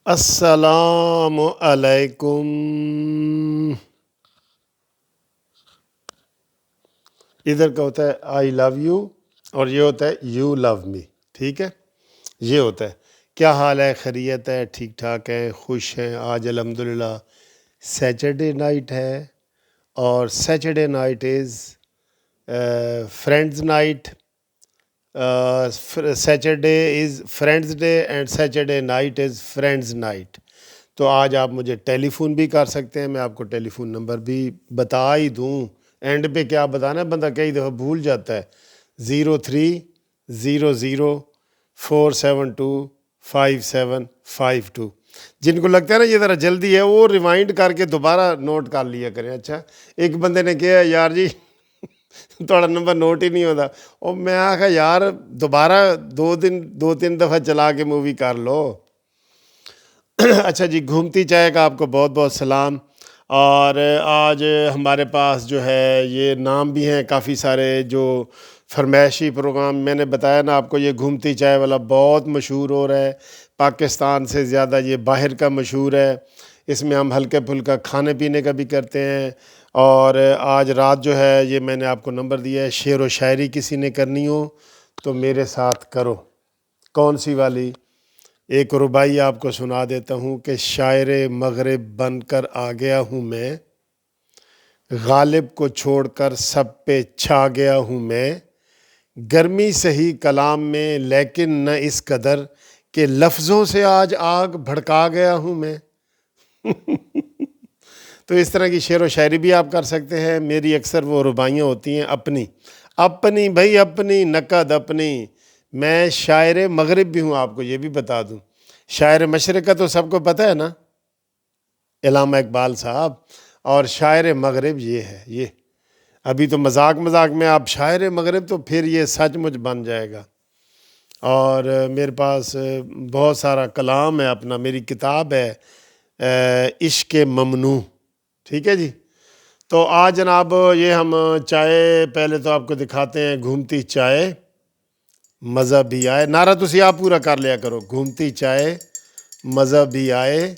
السلام علیکم۔ ادھر کا ہوتا ہے آئی لو یو اور یہ ہوتا ہے یو لو می، ٹھیک ہے، یہ ہوتا ہے۔ کیا حال ہے؟ خیریت ہے؟ ٹھیک ٹھاک ہے؟ خوش ہیں؟ آج الحمدللہ سیچرڈے نائٹ ہے اور Saturday night is friends night, Saturday is friends day and Saturday night is friends night. تو آج آپ مجھے ٹیلی فون بھی کر سکتے ہیں، میں آپ کو ٹیلی فون نمبر بھی بتا ہی دوں۔ اینڈ پہ کیا بتانا ہے، بندہ کئی دفعہ بھول جاتا ہے۔ 030047257552۔ جن کو لگتا ہے نا یہ ذرا جلدی ہے وہ ریمائنڈ کر کے دوبارہ نوٹ کر لیا کریں۔ اچھا، ایک بندے نے کہا یار جی تھوڑا نمبر نوٹ ہی نہیں ہوتا، اور میں آخا یار دوبارہ دو تین دفعہ چلا کے مووی کر لو۔ اچھا جی، گھومتی چائے کا آپ کو بہت بہت سلام۔ اور آج ہمارے پاس جو ہے یہ نام بھی ہیں کافی سارے جو فرمائشی پروگرام میں نے بتایا نا آپ کو، یہ گھومتی چائے والا بہت مشہور ہو رہا ہے، پاکستان سے زیادہ یہ باہر کا مشہور ہے۔ اس میں ہم ہلکے پھلکا کھانے پینے کا بھی کرتے ہیں۔ اور آج رات جو ہے یہ میں نے آپ کو نمبر دیا ہے، شعر و شاعری کسی نے کرنی ہو تو میرے ساتھ کرو۔ کون سی والی؟ ایک ربائی آپ کو سنا دیتا ہوں کہ شاعر مغرب بن کر آ گیا ہوں میں، غالب کو چھوڑ کر سب پہ چھا گیا ہوں میں، گرمی سہی کلام میں لیکن نہ اس قدر کہ لفظوں سے آج آگ بھڑکا گیا ہوں میں۔ تو اس طرح کی شعر و شاعری بھی آپ کر سکتے ہیں۔ میری اکثر وہ ربائیاں ہوتی ہیں اپنی بھائی، اپنی نقد اپنی۔ میں شاعر مغرب بھی ہوں، آپ کو یہ بھی بتا دوں۔ شاعر مشرق کا تو سب کو پتہ ہے نا، علامہ اقبال صاحب، اور شاعر مغرب یہ ہے۔ یہ ابھی تو مذاق میں آپ شاعر مغرب، تو پھر یہ سچ مچ بن جائے گا۔ اور میرے پاس بہت سارا کلام ہے اپنا، میری کتاب ہے عشق ممنوع، ٹھیک ہے جی۔ تو آج جناب یہ ہم چائے پہلے تو آپ کو دکھاتے ہیں، گھومتی چائے مزہ بھی آئے۔ نعرہ تسی آپ پورا کر لیا کرو، گھومتی چائے مزہ بھی آئے،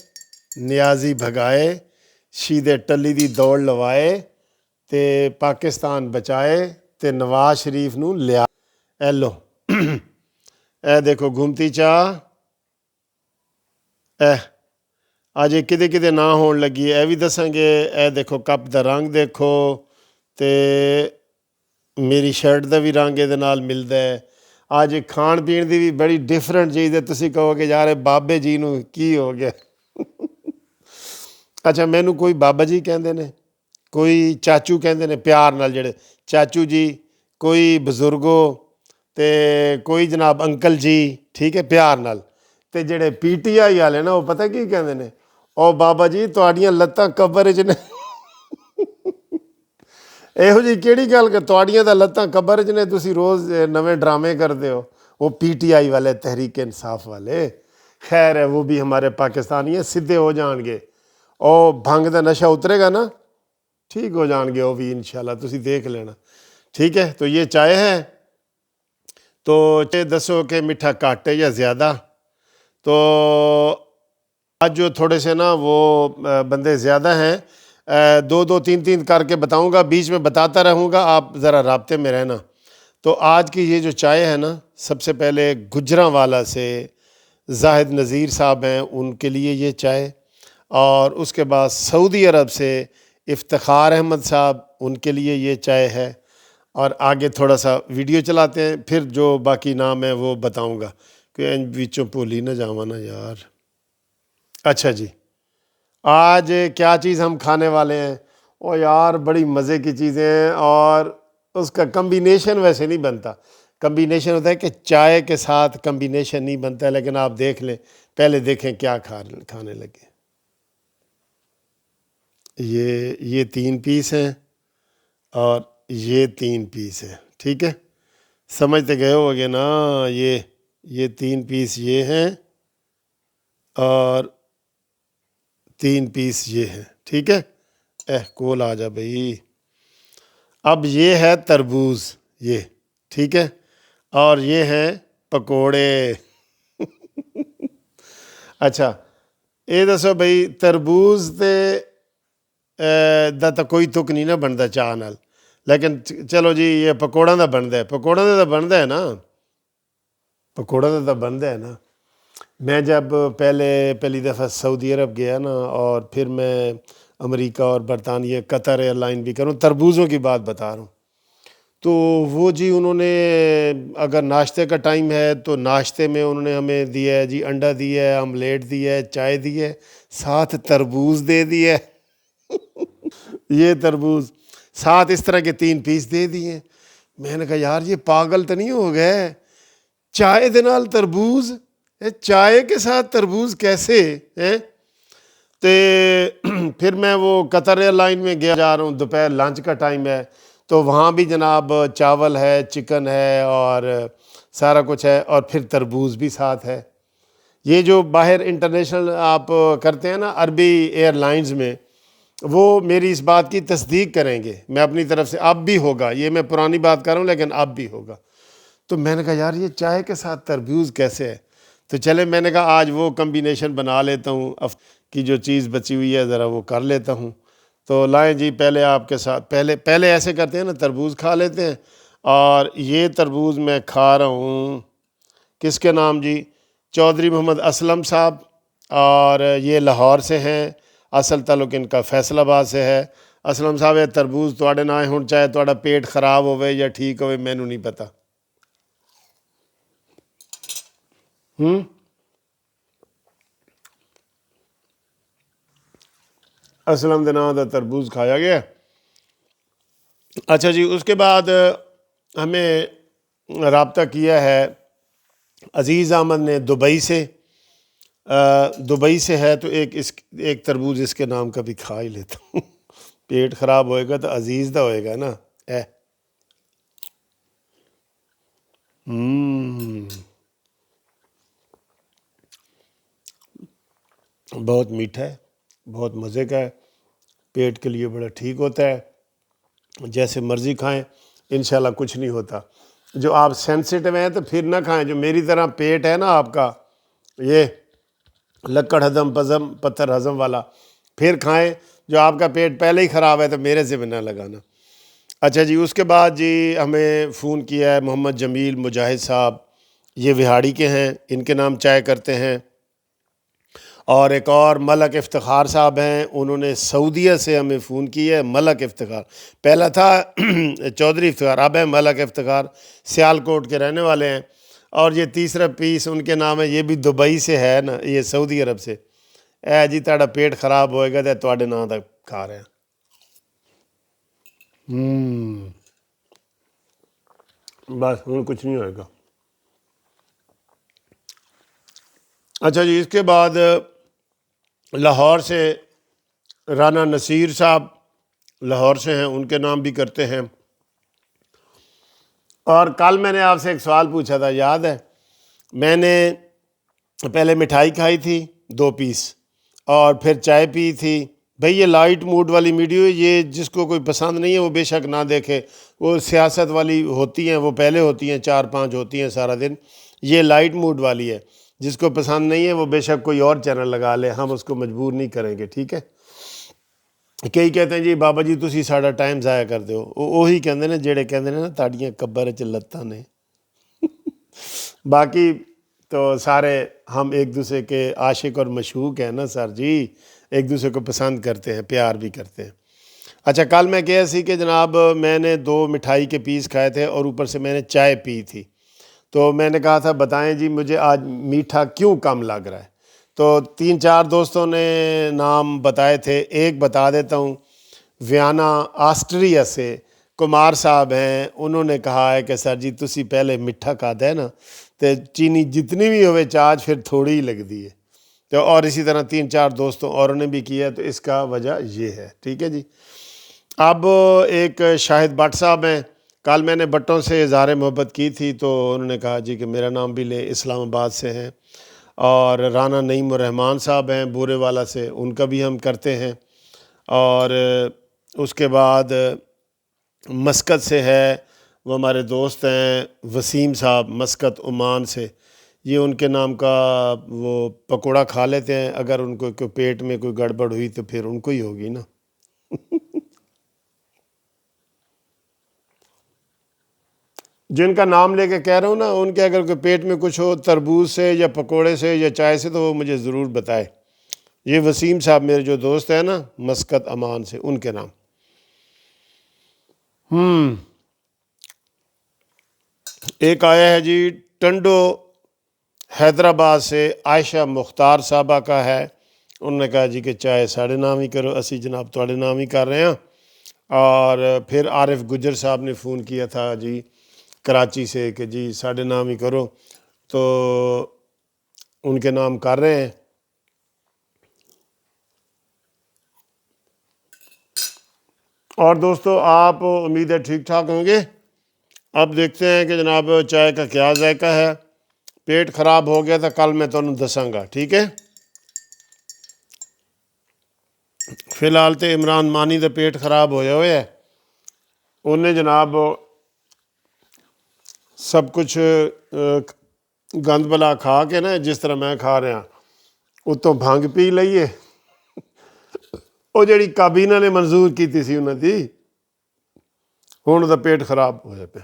نیازی بھگائے، شیدے ٹلی دی دوڑ لوائے، تے پاکستان بچائے، تے نواز شریف نو لیا۔ اے لو اے دیکھو گھومتی چاہ، اے آج یہ کدے کدے نہ ہون لگی ہے، اے بھی دسیں گے۔ اے دیکھو کپ دا رنگ دیکھو، تے میری شرٹ دا بھی رنگ یہ نال ملدا ہے۔ آج کھان پین دی بھی بڑی ڈیفرنٹ چیز ہے، تسی کہو کہ یار بابے جی نو کی ہو گیا۔ اچھا، مینو کوئی بابا جی کہندے نے، کوئی چاچو کہندے نے پیار نال، جڑے چاچو جی، کوئی بزرگو، تے کوئی جناب انکل جی، ٹھیک ہے، پیار نال۔ تے جڑے پی ٹی آئی والے نا وہ پتہ کی کہندے نے، او بابا جی تہاڈیاں لتاں قبر وچ نے۔ ਇਹੋ ਜਿਹੀ ਕਿਹੜੀ ਗੱਲ کہ ਤੁਹਾਡੀਆਂ ਤਾਂ ਲੱਤਾਂ ਕਬਰ 'ਚ ਨੇ, ਤੁਸੀਂ ਰੋਜ਼ ਨਵੇਂ ڈرامے کرتے ہو۔ وہ پی ٹی آئی والے، تحریک انصاف والے، خیر ہے وہ بھی ہمارے پاکستانی ہیں، سدھے ہو جان گے۔ او بھنگ دا نشہ اترے گا نا، ٹھیک ہو جان گے وہ بھی انشاءاللہ، تسی دیکھ لینا، ٹھیک ہے۔ تو یہ چائے ہے، تو دسو کہ میٹھا کٹ ہے یا زیادہ۔ تو آج جو تھوڑے سے نا وہ بندے زیادہ ہیں، دو تین کر کے بتاؤں گا، بیچ میں بتاتا رہوں گا، آپ ذرا رابطے میں رہنا۔ تو آج کی یہ جو چائے ہے نا، سب سے پہلے گجراں سے زاہد نذیر صاحب ہیں، ان کے لیے یہ چائے۔ اور اس کے بعد سعودی عرب سے افتخار احمد صاحب، ان کے لیے یہ چائے ہے۔ اور آگے تھوڑا سا ویڈیو چلاتے ہیں، پھر جو باقی نام ہے وہ بتاؤں گا، کہ ان بیچوں بھولی نہ جاواں نا یار۔ اچھا جی، آج کیا چیز ہم کھانے والے ہیں؟ او یار بڑی مزے کی چیزیں ہیں، اور اس کا کمبینیشن ویسے نہیں بنتا۔ کمبینیشن ہوتا ہے کہ چائے کے ساتھ کمبینیشن نہیں بنتا، لیکن آپ دیکھ لیں، پہلے دیکھیں کیا کھانے لگے۔ یہ 3 پیس ہیں اور یہ 3 پیس ہے، ٹھیک ہے، سمجھتے گئے ہو گے نا۔ یہ 3 پیس یہ ہیں اور 3 پیس یہ ہیں، ٹھیک ہے۔ کول آ جا بھائی۔ اب یہ ہے تربوز، یہ ٹھیک ہے، اور یہ ہیں پکوڑے۔ اچھا، یہ دسو بھائی تربوز دا ਤਾਂ ਕੋਈ ਤੁਕ ਨਹੀਂ ਨਾ ਬਣਦਾ ਚਾਹ ਨਾਲ لیکن چلو جی یہ پکوڑا دا بنتا ہے پکوڑا دا بنتا ہے نا پکوڑا دا بنتا ہے نا میں جب پہلی دفعہ سعودی عرب گیا نا اور پھر میں امریکہ اور برطانیہ قطر ایئر لائن بھی کروں تربوزوں کی بات بتا رہا ہوں تو وہ جی انہوں نے اگر ناشتے کا ٹائم ہے تو ناشتے میں انہوں نے ہمیں دیا ہے جی انڈا دیا ہے آملیٹ دیا ہے چائے دی ہے ساتھ تربوز دے دیا ہے یہ تربوز ساتھ اس طرح کے 3 پیس دے دیے میں نے کہا یار یہ پاگل تو نہیں ہو گئے چائے دے نال تربوز چائے کے ساتھ تربوز کیسے ہیں تو پھر میں وہ قطر ایئر لائن میں گیا جا رہا ہوں دوپہر لنچ کا ٹائم ہے تو وہاں بھی جناب چاول ہے چکن ہے اور سارا کچھ ہے اور پھر تربوز بھی ساتھ ہے یہ جو باہر انٹرنیشنل آپ کرتے ہیں نا عربی ایئر لائنز میں وہ میری اس بات کی تصدیق کریں گے میں اپنی طرف سے اب بھی ہوگا یہ میں پرانی بات کر رہا ہوں لیکن اب بھی ہوگا تو میں نے کہا یار یہ چائے کے ساتھ تربوز کیسے ہے تو چلے میں نے کہا آج وہ کمبینیشن بنا لیتا ہوں کی جو چیز بچی ہوئی ہے ذرا وہ کر لیتا ہوں تو لائیں جی پہلے آپ کے ساتھ پہلے ایسے کرتے ہیں نا تربوز کھا لیتے ہیں اور یہ تربوز میں کھا رہا ہوں کس کے نام جی چودھری محمد اسلم صاحب اور یہ لاہور سے ہیں اصل تعلق ان کا فیصل آباد سے ہے اسلم صاحب یہ تربوز تواڈے نال ہن چاہے تواڈا پیٹ خراب ہوئے یا ٹھیک ہوئے مینوں نہیں پتہ اسلم دے نام دا تربوز کھایا گیا اچھا جی اس کے بعد ہمیں رابطہ کیا ہے عزیز احمد نے دبئی سے ہے تو ایک تربوز اس کے نام کا بھی کھا ہی لیتا ہوں پیٹ خراب ہوئے گا تو عزیز دا ہوئے گا نا بہت میٹھا ہے بہت مزے کا ہے پیٹ کے لیے بڑا ٹھیک ہوتا ہے جیسے مرضی کھائیں انشاءاللہ کچھ نہیں ہوتا جو آپ سینسیٹیو ہیں تو پھر نہ کھائیں جو میری طرح پیٹ ہے نا آپ کا یہ لکڑ ہضم پتھر ہضم والا پھر کھائیں جو آپ کا پیٹ پہلے ہی خراب ہے تو میرے سے بھی نہ لگانا اچھا جی اس کے بعد جی ہمیں فون کیا ہے محمد جمیل مجاہد صاحب یہ وہاڑی کے ہیں ان کے نام چائے کرتے ہیں اور ایک اور ملک افتخار صاحب ہیں انہوں نے سعودیہ سے ہمیں فون کیا ہے ملک افتخار پہلا تھا چودھری افتخار اب ہے ملک افتخار سیالکوٹ کے رہنے والے ہیں اور یہ تیسرا پیس ان کے نام ہے یہ بھی دبئی سے ہے نا یہ سعودی عرب سے جی تہاڈا پیٹ خراب ہوئے گا تو تواڈے نام دا کھا رہے ہیں بس ہوں کچھ نہیں ہوئے گا اچھا جی اس کے بعد لاہور سے رانا نصیر صاحب لاہور سے ہیں ان کے نام بھی کرتے ہیں اور کل میں نے آپ سے ایک سوال پوچھا تھا یاد ہے میں نے پہلے مٹھائی کھائی تھی 2 پیس اور پھر چائے پی تھی بھئی یہ لائٹ موڈ والی ویڈیو یہ جس کو کوئی پسند نہیں ہے وہ بے شک نہ دیکھے وہ سیاست والی ہوتی ہیں وہ پہلے ہوتی ہیں 4-5 ہوتی ہیں سارا دن یہ لائٹ موڈ والی ہے جس کو پسند نہیں ہے وہ بے شک کوئی اور چینل لگا لے ہم اس کو مجبور نہیں کریں گے ٹھیک ہے کئی کہتے ہیں جی بابا جی تسی ساڈا ٹائم ضائع کر دیو وہی کہندے نے جڑے کہندے نے نا تاڑیاں قبر وچ لتاں نے باقی تو سارے ہم ایک دوسرے کے عاشق اور مشوق ہیں نا سر جی ایک دوسرے کو پسند کرتے ہیں پیار بھی کرتے ہیں اچھا کل میں کہا سی کہ جناب میں نے 2 مٹھائی کے پیس کھائے تھے اور اوپر سے میں نے چائے پی تھی تو میں نے کہا تھا بتائیں جی مجھے آج میٹھا کیوں کم لگ رہا ہے تو 3-4 دوستوں نے نام بتائے تھے ایک بتا دیتا ہوں ویانا آسٹریا سے کمار صاحب ہیں انہوں نے کہا ہے کہ سر جی تسی پہلے میٹھا کھاتا ہے نا تو چینی جتنی بھی ہوئے چاج پھر تھوڑی ہی لگتی ہے تو اور اسی طرح 3-4 دوستوں اوروں نے بھی کیا تو اس کا وجہ یہ ہے ٹھیک ہے جی اب ایک شاہد بٹ صاحب ہیں کل میں نے بٹوں سے اظہار محبت کی تھی تو انہوں نے کہا جی کہ میرا نام بھی لیں اسلام آباد سے ہیں اور رانا نعیم الرحمان صاحب ہیں بورے والا سے ان کا بھی ہم کرتے ہیں اور اس کے بعد مسقط سے ہے وہ ہمارے دوست ہیں وسیم صاحب مسقط عمان سے یہ ان کے نام کا وہ پکوڑا کھا لیتے ہیں، اگر ان کو کوئی پیٹ میں کوئی گڑبڑ ہوئی تو پھر ان کو ہی ہوگی نا۔ جن کا نام لے کے کہہ رہا ہوں نا، ان کے اگر کوئی پیٹ میں کچھ ہو تربوز سے یا پکوڑے سے یا چائے سے، تو وہ مجھے ضرور بتائے۔ یہ وسیم صاحب میرے جو دوست ہیں نا مسقط امان سے، ان کے نام۔ ایک آیا ہے جی ٹنڈو حیدرآباد سے، عائشہ مختار صاحبہ کا ہے۔ انہوں نے کہا جی کہ چائے ساڑھے نام ہی کرو، اسی جناب توڑے نام ہی کر رہے ہیں۔ اور پھر عارف گجر صاحب نے فون کیا تھا جی کراچی سے کہ جی ساڑھے نام ہی کرو، تو ان کے نام کر رہے ہیں۔ اور دوستو آپ امید ہے ٹھیک ٹھاک ہوں گے۔ اب دیکھتے ہیں کہ جناب چائے کا کیا ذائقہ ہے۔ پیٹ خراب ہو گیا تھا کل میں تمہیں دساں گا، ٹھیک ہے۔ فی الحال تو عمران مانی دا پیٹ خراب ہویا ہوا ہے، انہیں جناب سب کچھ گند بلا کھا کے نا، جس طرح میں کھا رہا اتوں بھنگ پی لئیے، وہ جڑی کابینہ نے منظور کی سی انہوں دی، ہوں دا پیٹ خراب ہویا پہ۔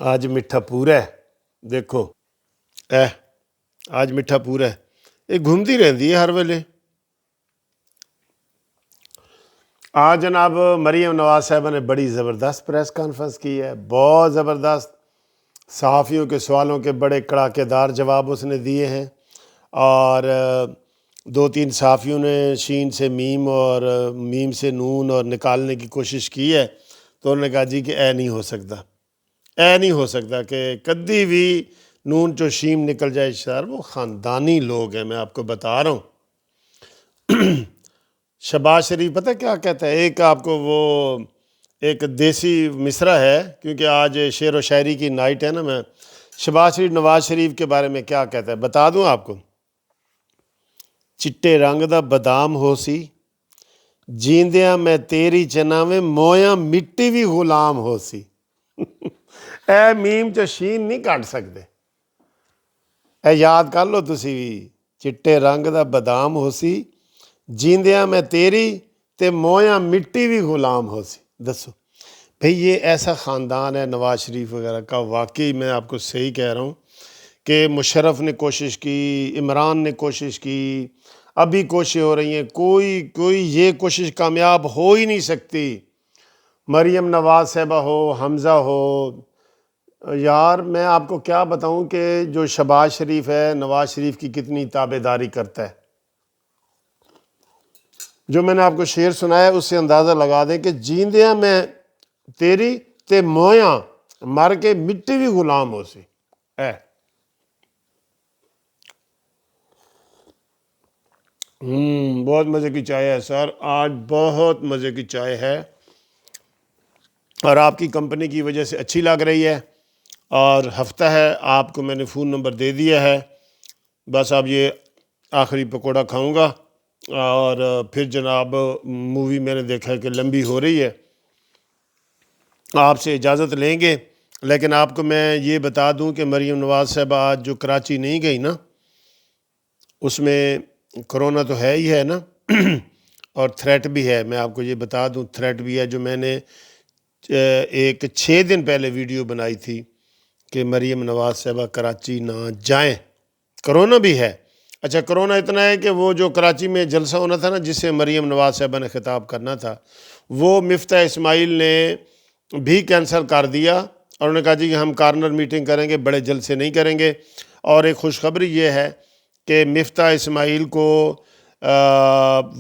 آج میٹھا پورا ہے، دیکھو آج میٹھا پورا ہے، یہ گھومتی رہتی ہے ہر ویلے۔ آج جناب مریم نواز صاحبہ نے بڑی زبردست پریس کانفرنس کی ہے، بہت زبردست۔ صحافیوں کے سوالوں کے بڑے کڑاکے دار جواب اس نے دیے ہیں، اور دو تین صحافیوں نے شین سے میم اور میم سے نون اور نکالنے کی کوشش کی ہے، تو انہوں نے کہا جی کہ اے نہیں ہو سکتا، اے نہیں ہو سکتا کہ کدی بھی نون چو شیم نکل جائے۔ شہر وہ خاندانی لوگ ہیں، میں آپ کو بتا رہا ہوں۔ شہباز شریف پتہ کیا کہتا ہے؟ ایک آپ کو وہ ایک دیسی مصرع ہے، کیونکہ آج شعر و شاعری کی نائٹ ہے نا، میں شہباز شریف نواز شریف کے بارے میں کیا کہتا ہے بتا دوں آپ کو۔ چٹے رنگ دا بادام ہو سی، جیندیاں میں تیری چناویں، مویاں مٹی بھی غلام ہو سی۔ اے میم چ شین نہیں کٹ سکتے، اے یاد کر لو تسی بھی۔ چٹے رنگ دا بادام ہو سی، جیندیاں میں تیری تے مویاں مٹی بھی غلام ہو سی۔ دسو بھئی یہ ایسا خاندان ہے نواز شریف وغیرہ کا، واقعی میں آپ کو صحیح کہہ رہا ہوں کہ مشرف نے کوشش کی، عمران نے کوشش کی، ابھی کوششیں ہو رہی ہیں، کوئی یہ کوشش کامیاب ہو ہی نہیں سکتی۔ مریم نواز صاحبہ ہو، حمزہ ہو، یار میں آپ کو کیا بتاؤں کہ جو شہباز شریف ہے نواز شریف کی کتنی تابعداری کرتا ہے۔ جو میں نے آپ کو شعر سنایا اس سے اندازہ لگا دیں کہ جیندیاں میں تیری تے مویاں مر کے مٹی بھی غلام ہو سی۔ بہت مزے کی چائے ہے سر، آج بہت مزے کی چائے ہے، اور آپ کی کمپنی کی وجہ سے اچھی لگ رہی ہے۔ اور ہفتہ ہے، آپ کو میں نے فون نمبر دے دیا ہے، بس اب یہ آخری پکوڑا کھاؤں گا، اور پھر جناب مووی میں نے دیکھا ہے کہ لمبی ہو رہی ہے، آپ سے اجازت لیں گے۔ لیکن آپ کو میں یہ بتا دوں کہ مریم نواز صاحبہ آج جو کراچی نہیں گئی نا، اس میں کرونا تو ہے ہی ہے نا، اور تھریٹ بھی ہے۔ میں آپ کو یہ بتا دوں تھریٹ بھی ہے، جو میں نے ایک 6 دن پہلے ویڈیو بنائی تھی کہ مریم نواز صاحبہ کراچی نہ جائیں، کرونا بھی ہے۔ اچھا کرونا اتنا ہے کہ وہ جو کراچی میں جلسہ ہونا تھا نا، جس سے مریم نواز صاحبہ نے خطاب کرنا تھا، وہ مفتاح اسماعیل نے بھی کینسل کر دیا، اور انہوں نے کہا جی کہ ہم کارنر میٹنگ کریں گے، بڑے جلسے نہیں کریں گے۔ اور ایک خوشخبری یہ ہے کہ مفتاح اسماعیل کو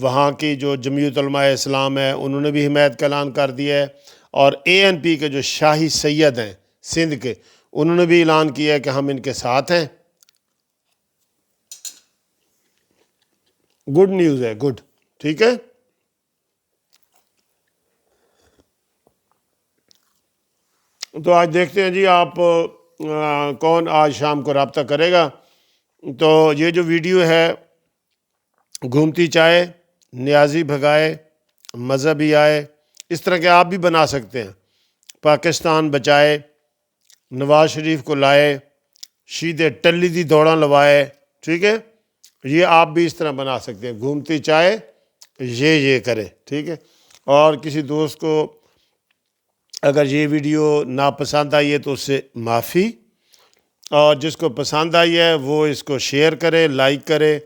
وہاں کی جو جمعیت علماء اسلام ہے انہوں نے بھی حمایت کا اعلان کر دیا ہے، اور ANP کے جو شاہی سید ہیں سندھ کے، انہوں نے بھی اعلان کیا ہے کہ ہم ان کے ساتھ ہیں۔ گڈ نیوز ہے، گڈ، ٹھیک ہے۔ تو آج دیکھتے ہیں جی آپ کون آج شام کو رابطہ کرے گا۔ تو یہ جو ویڈیو ہے گھومتی چائے، نیازی بھگائے، مزہ بھی آئے، اس طرح کے آپ بھی بنا سکتے ہیں. پاکستان بچائے، نواز شریف کو لائے، شیدے ٹلی دی دوڑاں لوائے. ٹھیک ہے، یہ آپ بھی اس طرح بنا سکتے ہیں. گھومتی چائے یہ کرے. ٹھیک ہے. اور کسی دوست کو اگر یہ ویڈیو ناپسند آئی ہے تو اس سے معافی، اور جس کو پسند آئی ہے وہ اس کو شیئر کرے، لائک کرے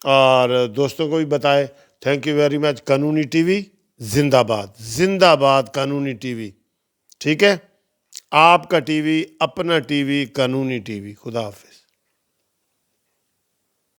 اور دوستوں کو بھی بتائے. Thank you very much. قانونی ٹی وی زندہ باد، زندہ باد قانونی ٹی وی. ٹھیک ہے، آپ کا ٹی وی، اپنا ٹی وی، قانونی ٹی وی. خدا حافظ.